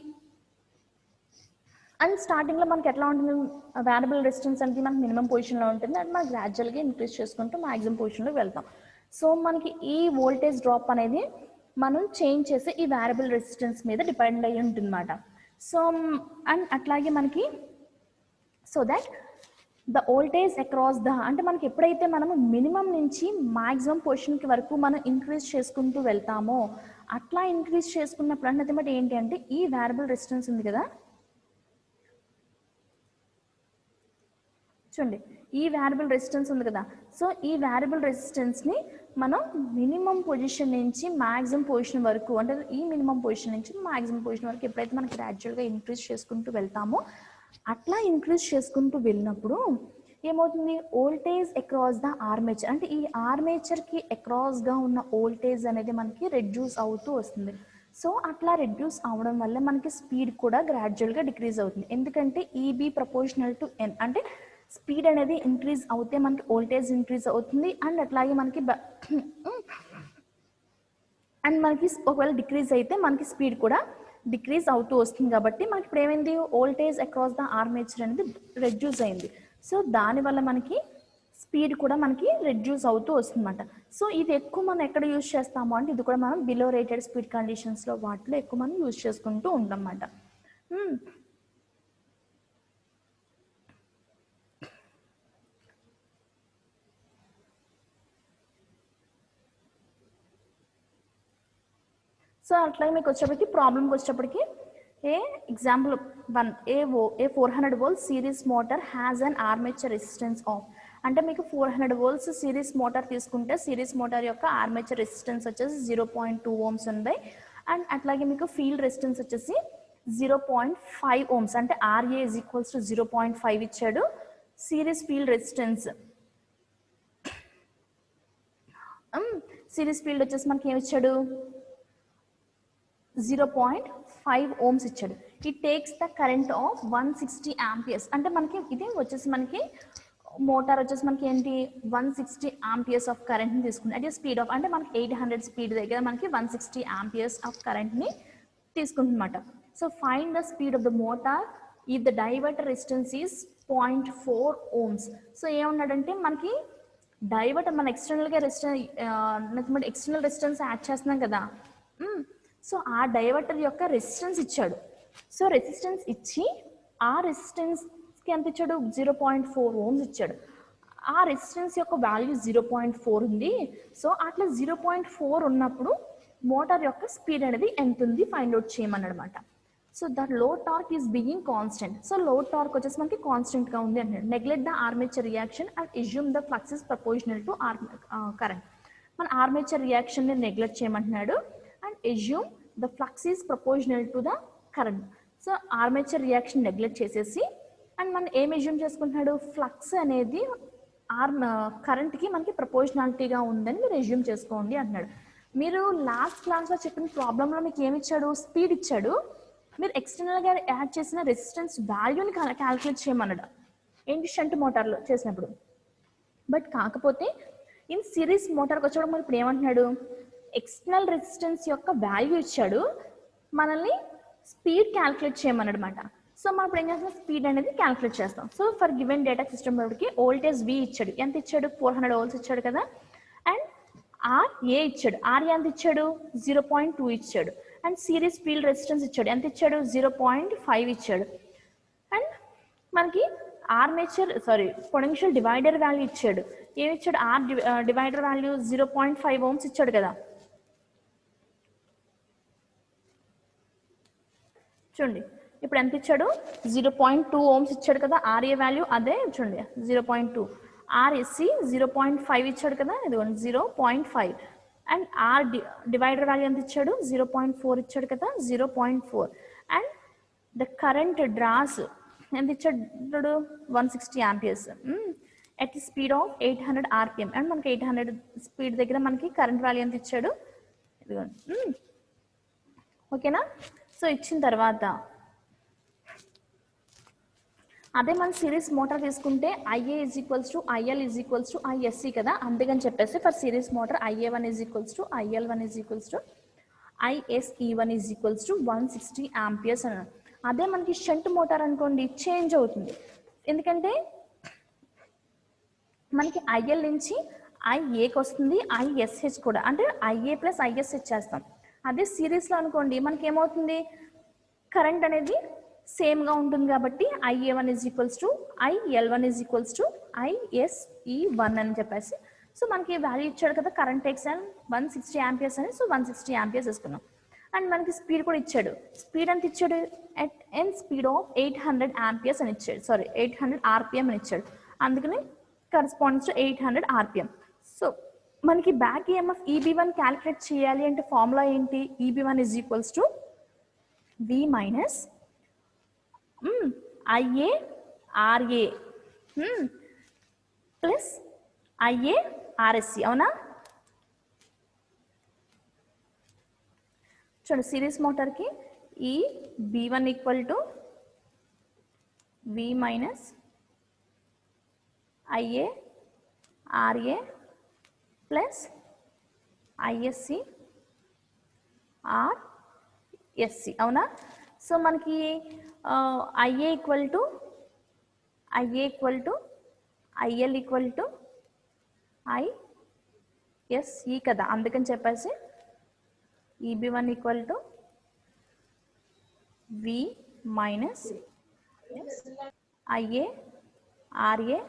[SPEAKER 1] అండ్ స్టార్టింగ్లో మనకి ఎట్లా ఉంటుంది, వేరియబుల్ రెసిస్టెన్స్ అనేది మనకి మినిమం పొజిషన్లో ఉంటుంది అండ్ మనం గ్రాడ్యువల్గా ఇంక్రీజ్ చేసుకుంటూ మ్యాక్సిమం పొజిషన్లోకి వెళ్తాం. సో మనకి ఈ వోల్టేజ్ డ్రాప్ అనేది మనం చేంజ్ చేసే ఈ వేరియబుల్ రెసిస్టెన్స్ మీద డిపెండ్ అయ్యి ఉంటుంది అన్నమాట. సో అండ్ అట్లాగే మనకి so that the voltage across the, అంటే మనకి ఎప్పుడైతే మనము మినిమం నుంచి మ్యాక్సిమం పొజిషన్కి వరకు మనం ఇంక్రీజ్ చేసుకుంటూ వెళ్తామో అట్లా ఇంక్రీజ్ చేసుకున్నప్పుడు అంటే ఏంటి అంటే ఈ వేరియబుల్ రెసిస్టెన్స్ ఉంది కదా, చూడండి ఈ వేరియబుల్ రెసిస్టెన్స్ ఉంది కదా. సో ఈ వేరియబుల్ రెసిస్టెన్స్ని మనం మినిమం పొజిషన్ నుంచి మ్యాక్సిమం పొజిషన్ వరకు, అంటే ఈ మినిమం పొజిషన్ నుంచి మ్యాక్సిమం పొజిషన్ వరకు ఎప్పుడైతే మనం గ్రాడ్యువల్గా ఇంక్రీజ్ చేసుకుంటూ వెళ్తామో అట్లా ఇంక్రీజ్ చేసుకుంటూ వెళ్ళినప్పుడు ఏమవుతుంది, వోల్టేజ్ అక్రాస్ ద ఆర్మేచర్, అంటే ఈ ఆర్మేచర్కి అక్రాస్గా ఉన్న వోల్టేజ్ అనేది మనకి రెడ్యూస్ అవుతూ వస్తుంది. సో అట్లా రెడ్యూస్ అవడం వల్ల మనకి స్పీడ్ కూడా గ్రాడ్యువల్గా డిక్రీజ్ అవుతుంది. ఎందుకంటే ఈబీ ప్రపోర్షనల్ టు ఎన్, అంటే స్పీడ్ అనేది ఇంక్రీజ్ అవుతే మనకి వోల్టేజ్ ఇంక్రీజ్ అవుతుంది అండ్ అట్లాగే మనకి ఒకవేళ డిక్రీజ్ అయితే మనకి స్పీడ్ కూడా డిక్రీజ్ అవుతూ వస్తుంది. కాబట్టి మనకి ఇప్పుడు ఏమైంది, వోల్టేజ్ అక్రాస్ ద ఆర్మేచర్ అనేది రెడ్యూస్ అయింది. సో దానివల్ల మనకి స్పీడ్ కూడా మనకి రెడ్యూస్ అవుతూ వస్తుంది అన్నమాట. సో ఇది ఎక్కువ మనం ఎక్కడ యూజ్ చేస్తాము అంటే ఇది కూడా మనం బిలో రేటెడ్ స్పీడ్ కండిషన్స్లో వాటిలో ఎక్కువ మనం యూజ్ చేసుకుంటూ ఉంటాం అన్నమాట. సో అట్లాగే మీకు వచ్చేప్పటికి ప్రాబ్లంకి వచ్చేప్పటికి a example 1 a 400 volts series motor has an armature resistance of, అంటే మీకు 400 volts సిరీస్ మోటార్ తీసుకుంటే సిరీస్ మోటార్ యొక్క ఆర్మేచర్ రెసిస్టెన్స్ వచ్చేసి 0.2 ohms ఉంది అండ్ అట్లాగే మీకు ఫీల్డ్ రెసిస్టెన్స్ వచ్చేసి 0.5 ohms, అంటే RA is equals to 0.5 ఇచ్చాడు. Series field resistance series field వచ్చేసి మనకి ఏమి ఇచ్చాడు, 0.5 ohms ఇచ్చాడు. It takes the current of 160 amperes, అంటే మనకి ఇది వచ్చేసి మనకి మోటార్ వచ్చేసి మనకి ఏంటి 160 amperes ఆఫ్ కరెంట్ని తీసుకుంది. అదే స్పీడ్ ఆఫ్, అంటే మనకి 800 స్పీడ్ దగ్గర మనకి 160 amperes ఆఫ్ కరెంట్ని తీసుకుంటున్నమాట. So find the speed of the motor if the diverter resistance is 0.4 ohms. So ఏమన్నాడంటే మనకి డైవర్టర్ మన ఎక్స్టర్నల్గా ఎక్స్టర్నల్ రెసిస్టెన్స్ యాడ్ చేస్తున్నాం కదా. సో ఆ డైవర్టర్ యొక్క రెసిస్టెన్స్ ఇచ్చాడు. సో రెసిస్టెన్స్ ఇచ్చి ఆ రెసిస్టెన్స్కి ఎంత ఇచ్చాడు, 0.4 ohms ఇచ్చాడు. ఆ రెసిస్టెన్స్ యొక్క వాల్యూ 0.4 ఉంది. సో అట్లా 0.4 ఉన్నప్పుడు మోటార్ యొక్క స్పీడ్ అనేది ఎంత ఉంది ఫైండ్ అవుట్ చేయమన్నాడు అనమాట. So that low torque is being constant. So low torque వచ్చేసి మనకి కాన్స్టెంట్గా ఉంది అంటున్నాడు. Neglect the armature reaction and assume the flux is proportional to current. మన ఆర్మేచర్ రియాక్షన్ని నెగ్లెక్ట్ చేయమంటున్నాడు and assume the flux is proportional to the current. So armature reaction neglect చేసేసి and మనం ఏం అస్యూమ్ చేసుకుంటున్నాడు, ఫ్లక్స్ అనేది కరెంట్కి మనకి ప్రపోర్షనాలిటీగా ఉందని మీరు అస్యూమ్ చేసుకోండి అంటున్నాడు. మీరు లాస్ట్ క్లాస్లో చెప్పిన ప్రాబ్లంలో మీకు ఏమి ఇచ్చాడు, స్పీడ్ ఇచ్చాడు. మీరు ఎక్స్టర్నల్గా యాడ్ చేసిన రెసిస్టెన్స్ వాల్యూని క్యాలిక్యులేట్ చేయమన్నాడు ఏంటి షంట్ మోటార్లో చేసినప్పుడు. బట్ కాకపోతే ఇన్ సిరీస్ మోటార్కి వచ్చేప్పుడు మరి ఇప్పుడు ఏమంటున్నాడు, ఎక్స్టర్నల్ రెసిస్టెన్స్ యొక్క వాల్యూ ఇచ్చాడు, మనల్ని స్పీడ్ క్యాలిక్యులేట్ చేయమన్నాడు అనమాట. సో మనం ఇప్పుడు ఏం చేస్తాం, స్పీడ్ అనేది క్యాలిక్యులేట్ చేస్తాం. So for given data system వరకు వోల్టేజ్ V ఇచ్చాడు, ఎంత ఇచ్చాడు 400 volts ఇచ్చాడు కదా, అండ్ RA ఇచ్చాడు, RA ఎంత ఇచ్చాడు 0.2 ఇచ్చాడు, అండ్ సిరీస్ ఫీల్డ్ రెసిస్టెన్స్ ఇచ్చాడు, ఎంత ఇచ్చాడు 0.5 ఇచ్చాడు, అండ్ మనకి ఆర్మేచర్ పొటెన్షియల్ డివైడర్ వాల్యూ ఇచ్చాడు, ఏమి ఇచ్చాడు డివైడర్ వాల్యూ 0.5 ohms ఇచ్చాడు కదా. చూడండి ఇప్పుడు ఎంత ఇచ్చాడు 0.2 ohms ఇచ్చాడు కదా, RA వాల్యూ అదే చూడండి 0.2, RSC 0.5 ఇచ్చాడు కదా, ఇదిగోండి 0.5, అండ్ డివైడర్ వాల్యూ ఎంత ఇచ్చాడు 0.4 ఇచ్చాడు కదా 0.4, అండ్ ద కరెంట్ డ్రాస్ ఎంత ఇచ్చాడు 160 amperes at the speed of 800 rpm, and మనకి 800 స్పీడ్ దగ్గర మనకి కరెంట్ వాల్యూ ఎంత ఇచ్చాడు ఇదిగోండి. ఓకేనా. సో ఇచ్చిన తర్వాత అదే మన సిరీస్ మోటార్ తీసుకుంటే IA is equals to IL is equals to ISC కదా, అందుకని చెప్పేసి for series motor IA1 is equals to IL1 is equals to ISE1 is equals to 160 amperes అన్నాడు. అదే మనకి షంట్ మోటార్ అనుకోండి చేంజ్ అవుతుంది, ఎందుకంటే మనకి IL నుంచి IAకి వస్తుంది, ISH కూడా, అంటే IA ప్లస్ ISH చేస్తాం. అదే సిరీస్లో అనుకోండి మనకి ఏమవుతుంది, కరెంట్ అనేది సేమ్గా ఉంటుంది కాబట్టి IA1 is equals to IL1 is equals to ISE1 అని చెప్పేసి, సో మనకి వాల్యూ ఇచ్చాడు కదా కరెంట్ టేక్స్ అండ్ 160 amperes అని, సో 160 amperes వేసుకున్నాం. అండ్ మనకి స్పీడ్ కూడా ఇచ్చాడు, స్పీడ్ ఎంత ఇచ్చాడు at N speed of 800 amperes అని ఇచ్చాడు, 800 rpm అని ఇచ్చాడు, అందుకని కరెస్పాండ్స్ టు 800 rpm. సో మనకి బ్యాక్ EMF EB1 క్యాలిక్యులేట్ చేయాలి అంటే ఫార్ములా ఏంటి, EB1 is equals to V minus IA RA plus IA RSC, అవునా. చూడండి సిరీస్ మోటార్కి ఈ B1 equal to V minus IA RA plus ISC RSC, అవునా. So మనకి IA equal to IL equal to ISE కదా, అందుకని చెప్పేసి EB1 equal to V minus IA RA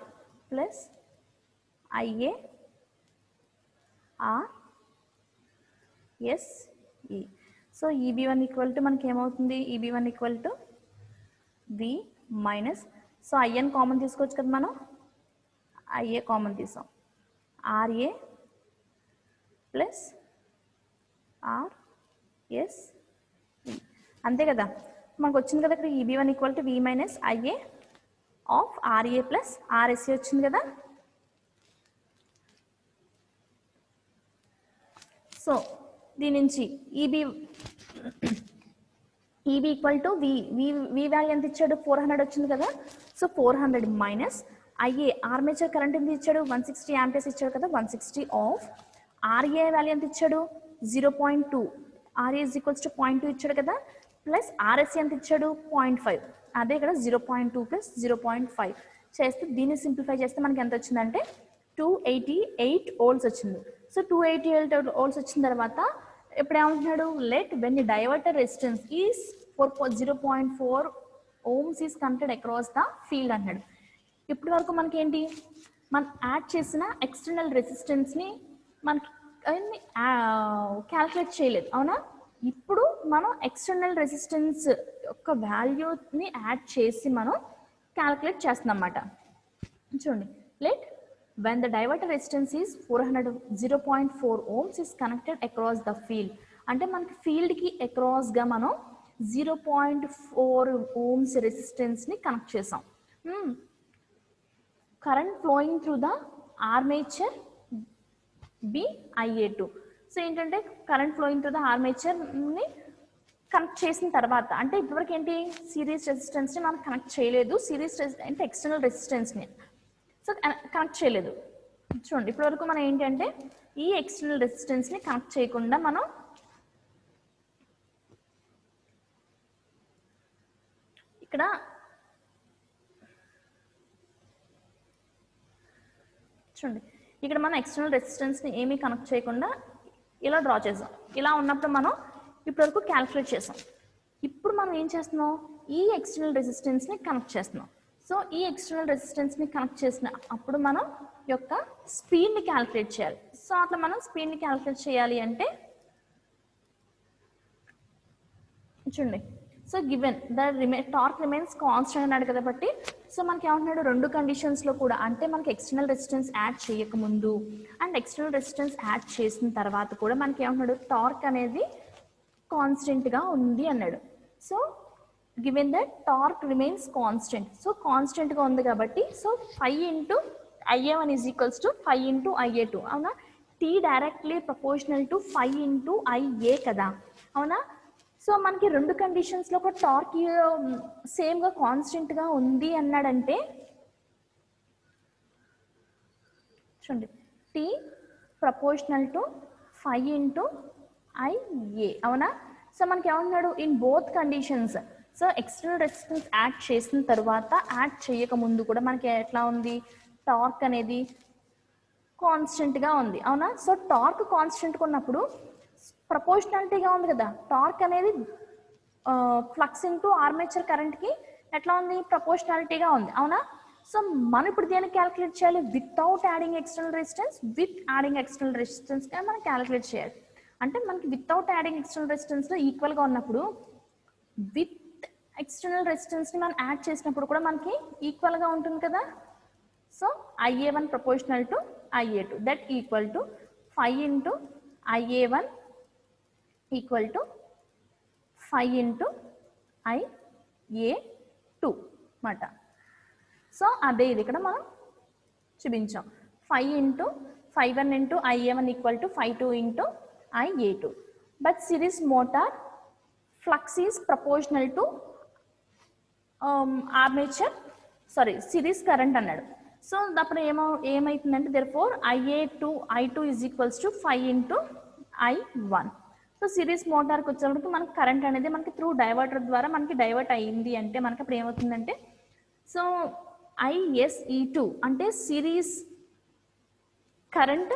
[SPEAKER 1] plus IA RSE. So EB1 equal to మనకి ఏమవుతుంది, EB1 equal to V minus, so IN common తీసుకోవచ్చు కదా మనం, IA కామన్ తీసాం, RA plus RSE అంతే కదా, మనకు వచ్చింది కదా ఇక్కడ EB1 equal to V minus IA of RA plus RSC వచ్చింది కదా. సో దీని నుంచి EB equal to V value ఎంత ఇచ్చాడు 400 వచ్చింది కదా, so 400 minus IA armature current ఎంత ఇచ్చాడు 160 amperes ఇచ్చాడు కదా, 160 ఆఫ్ RA వాల్యూ ఎంత ఇచ్చాడు 0.2, RA is equals to 0.2 ఇచ్చాడు కదా, ప్లస్ RSC ఎంత ఇచ్చాడు 0.5, అదే ఇక్కడ 0.2 ప్లస్ 0.5 చేస్తే దీన్ని సింప్లిఫై చేస్తే మనకి ఎంత వచ్చిందంటే 288 volts వచ్చింది. సో 288 volts వచ్చిన తర్వాత ఇప్పుడు ఏమంటున్నాడు, let when the diverter resistance is 0.4 ohms is connected across the field అంటున్నాడు. ఇప్పటి వరకు మనకి ఏంటి, మనం యాడ్ చేసిన ఎక్స్టర్నల్ రెసిస్టెన్స్ని మనకి క్యాల్కులేట్ చేయలేదు, అవునా. ఇప్పుడు మనం ఎక్స్టర్నల్ రెసిస్టెన్స్ యొక్క వాల్యూని యాడ్ చేసి మనం క్యాల్కులేట్ చేస్తున్నాం అన్నమాట. చూడండి, let when the diverter resistance is 0.4 ohms is connected across the field, అంటే మనకి ఫీల్డ్ కి అక్రాస్ గా మనం 0.4 ohms రెసిస్టెన్స్ ని కనెక్ట్ చేసాం. Current flowing through the armature BIA2. So ఏంటంటే current flowing through the armature ని కనెక్ట్ చేసిన తర్వాత, అంటే ఇప్పటివరకు ఏంటి సిరీస్ రెసిస్టెన్స్ని మనం కనెక్ట్ చేయలేదు, సిరీస్ అంటే ఎక్స్టర్నల్ రెసిస్టెన్స్ని సో కనెక్ట్ చేయలేదు. చూడండి ఇప్పటివరకు మనం ఏంటంటే ఈ ఎక్స్టర్నల్ రెసిస్టెన్స్ని కనెక్ట్ చేయకుండా మనం ఇక్కడ చూడండి ఇక్కడ మనం ఎక్స్టర్నల్ రెసిస్టెన్స్ని ఏమీ కనెక్ట్ చేయకుండా ఇలా డ్రా చేసాం. ఇలా ఉన్నప్పుడు మనం ఇప్పటివరకు క్యాల్కులేట్ చేసాం. ఇప్పుడు మనం ఏం చేస్తున్నాం, ఈ ఎక్స్టర్నల్ రెసిస్టెన్స్ని కనెక్ట్ చేస్తున్నాం. సో ఈ ఎక్స్టర్నల్ రెసిస్టెన్స్ని కనెక్ట్ చేసిన అప్పుడు మనం యొక్క స్పీడ్ని క్యాల్కులేట్ చేయాలి. సో అట్లా మనం స్పీడ్ని క్యాల్కులేట్ చేయాలి అంటే చూడండి, so given the torque remains constant అన్నాడు కాబట్టి, సో మనకి ఏమంటున్నాడు రెండు కండిషన్స్లో కూడా, అంటే మనకి ఎక్స్టర్నల్ రెసిస్టెన్స్ యాడ్ చేయకముందు అండ్ ఎక్స్టర్నల్ రెసిస్టెన్స్ యాడ్ చేసిన తర్వాత కూడా మనకి ఏమంటున్నాడు టార్క్ అనేది కాన్స్టెంట్గా ఉంది అన్నాడు. So given that torque remains constant, so కాన్స్టెంట్గా ఉంది కాబట్టి so 5 into IA1 is equals to 5 into IA2 అవునా. T directly proportional to 5 into IA కదా అవునా. సో మనకి రెండు కండిషన్స్లో ఒక టార్క్ సేమ్గా కాన్స్టెంట్గా ఉంది అన్నాడంటే చూడండి T proportional to 5 into IA అవునా. సో మనకి ఏమంటున్నాడు in both conditions, so external resistance add చేసిన తర్వాత యాడ్ చేయకముందు కూడా మనకి ఎట్లా ఉంది టార్క్ అనేది కాన్స్టెంట్గా ఉంది అవునా. సో టార్క్ కాన్స్టెంట్గా ఉన్నప్పుడు ప్రపోర్షనాలిటీగా ఉంది కదా, టార్క్ అనేది ఫ్లక్స్ ఇంటూ ఆర్మేచర్ కరెంట్కి ఎట్లా ఉంది ప్రపోర్షనాలిటీగా ఉంది అవునా. సో మనం ఇప్పుడు దేనికి క్యాలిక్యులేట్ చేయాలి, without adding external resistance with adding external రెసిస్టెన్స్గా మనం క్యాలిక్యులేట్ చేయాలి. అంటే మనకి వితౌట్ యాడింగ్ ఎక్స్టర్నల్ రెసిస్టెన్స్లో ఈక్వల్గా ఉన్నప్పుడు విత్ ఎక్స్టర్నల్ రెసిస్టెన్స్ని మనం యాడ్ చేసినప్పుడు కూడా మనకి ఈక్వల్గా ఉంటుంది కదా. So IA1 proportional to IA2 that equal to 5 into IA1 equal to 5 into IA2 మాట. సో అదే ఇది ఇక్కడ మనం చూపించాం 5 into 5(1) into IA1 equal to 5(2) into IA2. But series motor flux is proportional to armature series current అన్నాడు. So అప్పుడు ఏమవుతుందంటే therefore I2 is equals to 5 into I1. So series మోటార్కి వచ్చేటప్పుడు మనకి కరెంట్ అనేది మనకి త్రూ డైవర్టర్ ద్వారా మనకి డైవర్ట్ అయ్యింది అంటే మనకి అప్పుడు ఏమవుతుందంటే సో ISE2 అంటే series current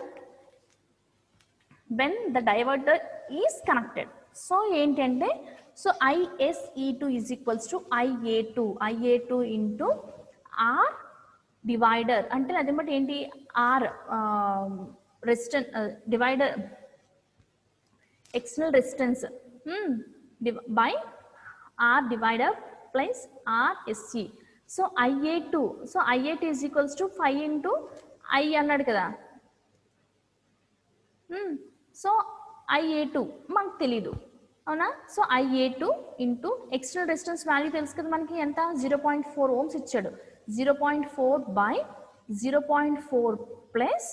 [SPEAKER 1] when the diverter is connected. So ఏంటంటే so ISE2 is equals to IA2 into R divider అంటే అది బట్టి ఏంటి R resistance divider external resistance by R divider plus RSE. So IA2 is equals to 5 into I అన్నాడు కదా. So IA2 మనకు తెలీదు అవునా. So IA2 into external resistance value తెలుసు కదా మనకి ఎంత 0.4 ohms ఇచ్చాడు. 0.4 బై 0.4 ప్లస్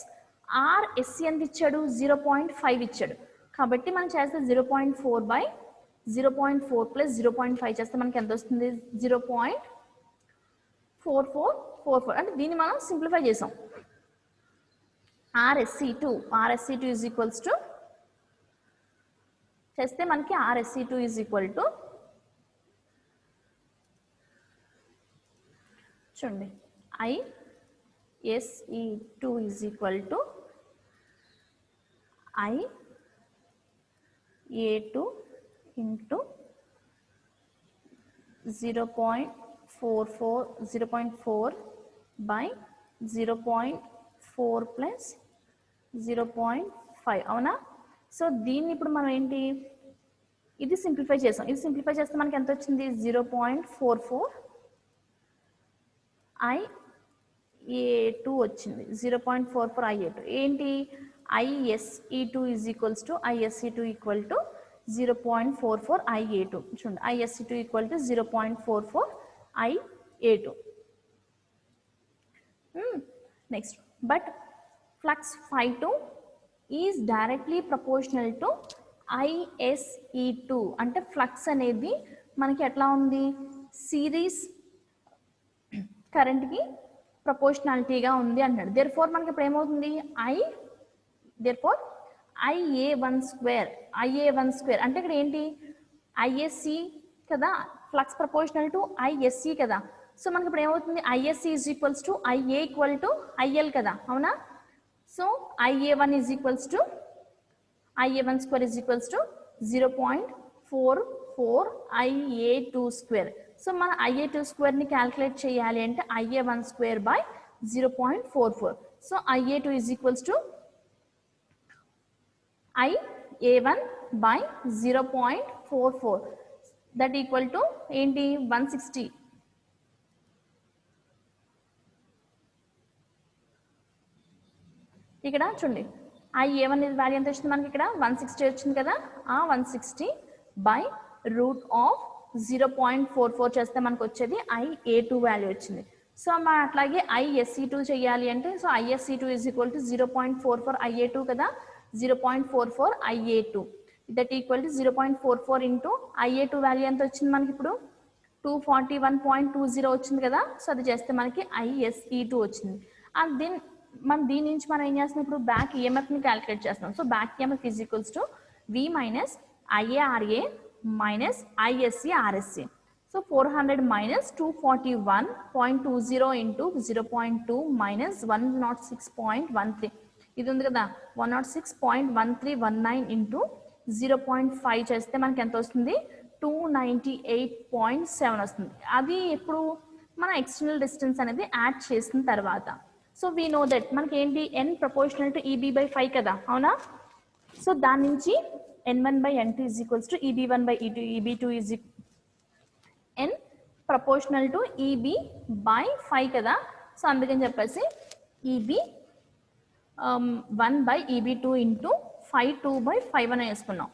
[SPEAKER 1] RSE ఎంత ఇచ్చాడు 0.5 ఇచ్చాడు. కాబట్టి మనం చేస్తే 0.4 బై 0.4 ప్లస్ 0.5 చేస్తే మనకి ఎంత వస్తుంది 0.4444 అంటే దీన్ని మనం సింప్లిఫై చేసాం. RSE2 ఈజ్ ఈక్వల్స్ టు చేస్తే మనకి RSE2 ఈజ్ ఈక్వల్ టు చూడండి ISE2 is equal to IA2 into 0.4 by 0.4 plus 0.5 అవునా. సో దీన్ని ఇప్పుడు మనం ఏంటి ఇది సింప్లిఫై చేసాం. ఇది సింప్లిఫై చేస్తే మనకి ఎంత వచ్చింది 0.44 IA2 వచ్చింది 0.44 IA2 ఏంటి ISE2 is equals to ISE2 equal to 0.44 IA2 చూడండి ISE2 equal to 0.44 IA2. Next but flux phi2 is directly proportional to ISE2 అంటే ఫ్లక్స్ అనేది మనకి ఎట్లా ఉంది, సిరీస్ కరెంట్కి ప్రపోర్షనాలిటీగా ఉంది అంటాడు. దేర్ ఫోర్ మనకి ఇప్పుడు ఏమవుతుంది, IA1 స్క్వేర్ అంటే ఇక్కడ ఏంటి, ISC కదా, ఫ్లక్స్ ప్రపోర్షనల్ టు ISC కదా. సో మనకి ఇప్పుడు ఏమవుతుంది, ISC is equals to IA equal to IL కదా, అవునా. So IA1 is equals to IA1 square is equals to 0.44 IA2 square. So మన IA2 స్క్వేర్ని క్యాల్కులేట్ చేయాలి అంటే IA1 square by 0.44. So IA2 is equals to IA1 by 0.44 that equal to ఏంటి 160. ఇక్కడ చూడండి IA1 value ఎంత వచ్చింది మనకి, ఇక్కడ 160 వచ్చింది కదా. ఆ 160 బై రూట్ ఆఫ్ 0.44 చేస్తే మనకు వచ్చేది IA2 వాల్యూ వచ్చింది. సో మనం అట్లాగే ISC2 చేయాలి అంటే, so ISC2 is equal to 0.44 IA2 కదా, 0.44 IA2 that equal to 0.44 into IA2 value ఎంత వచ్చింది మనకి ఇప్పుడు 241.20 వచ్చింది కదా. సో అది చేస్తే మనకి ISE2 వచ్చింది. దీని నుంచి మనం ఏం చేస్తున్నాం, ఇప్పుడు బ్యాక్ ఈఎంఎఫ్ని క్యాలిక్యులేట్ చేస్తున్నాం. So back EMF is equals to V minus IARA minus ISC RSC. So 400 minus 241.20 into 0.2 minus 106.13 ఇది ఉంది కదా, 106.1319 ఇంటూ 0.5 చేస్తే మనకి ఎంత వస్తుంది, 298.7 వస్తుంది. అది ఇప్పుడు మన ఎక్స్టర్నల్ డిస్టెన్స్ అనేది యాడ్ చేసిన తర్వాత. సో వీ నో దట్ మనకి ఏంటి, n proportional to EB by 5 కదా, అవునా. సో దాని నుంచి N1 by N2 is equals to EB1 by EB2 is n proportional to EB by 5 కదా. సో అందుకని చెప్పేసి EB1 by EB2 into 2 by 5 అని వేసుకున్నాం.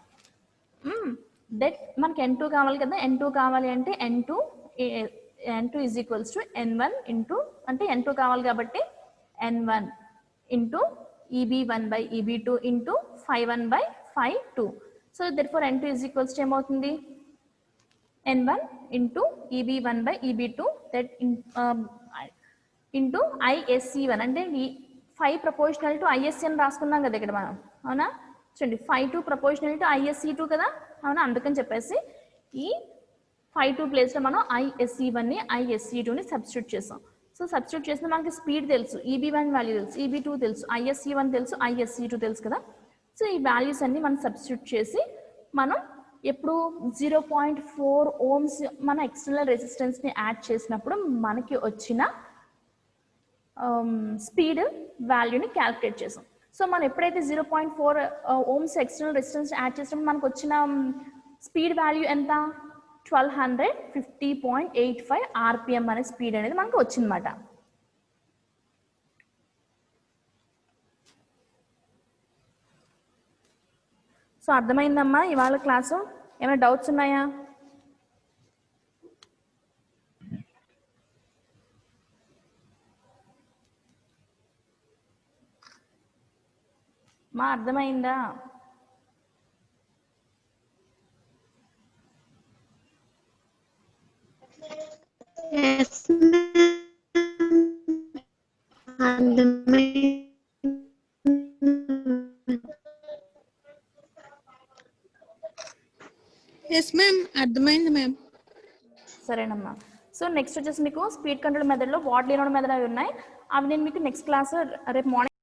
[SPEAKER 1] దట్ మనకి N2 కావాలి కదా, N2 కావాలి అంటే N2 is equals to N1 into, అంటే N2 కావాలి కాబట్టి N1 into EB1 by EB2 into 1 by 2. So therefore N2 is equals to ఏమవుతుంది, N1 into EB1 by EB2 that into ISC1 అంటే 5 ప్రపోర్షనల్ టు ISC అని రాసుకున్నాం కదా ఇక్కడ మనం, అవునా. చూడండి 5 ప్రపోర్షనల్ టు ISC2 కదా, అవునా. అందుకని చెప్పేసి ఈ 5 ప్లేస్లో మనం ISC1ని ISC2ని సబ్స్టిట్యూట్ చేసాం. సో సబ్స్టిట్యూట్ చేస్తే మనకి స్పీడ్ తెలుసు, EB1 వాల్యూ తెలుసు, EB2 తెలుసు, ISC1 తెలుసు, ISC2 తెలుసు కదా. సో ఈ వాల్యూస్ అన్ని మనం సబ్స్టిట్యూట్ చేసి మనం ఎప్పుడు 0.4 ఓమ్స్ మన ఎక్స్టర్నల్ రెసిస్టెన్స్ని యాడ్ చేసినప్పుడు మనకి వచ్చిన స్పీడ్ వాల్యూని క్యాల్కులేట్ చేసాం. సో మనం ఎప్పుడైతే 0.4 ఓమ్స్ ఎక్స్టర్నల్ రెసిస్టెన్స్ యాడ్ చేసినప్పుడు మనకు వచ్చిన స్పీడ్ వాల్యూ ఎంత, 1250.85 RPM అనే స్పీడ్ అనేది మనకు వచ్చిందన్నమాట. సో అర్థమైందమ్మా ఇవాళ క్లాసు, ఏమైనా డౌట్స్ ఉన్నాయా? మా అర్థమైందా?
[SPEAKER 2] ఎస్ మ్యామ్, అర్థమైంది మ్యామ్.
[SPEAKER 1] సరేనమ్మా. సో నెక్స్ట్ వచ్చేసి మీకు స్పీడ్ కంట్రోల్ మెథడ్లో వాట్ లీనోడ్ మెథడ్ అవి ఉన్నాయి, అవి నేను మీకు నెక్స్ట్ క్లాస్ రేపు మార్నింగ్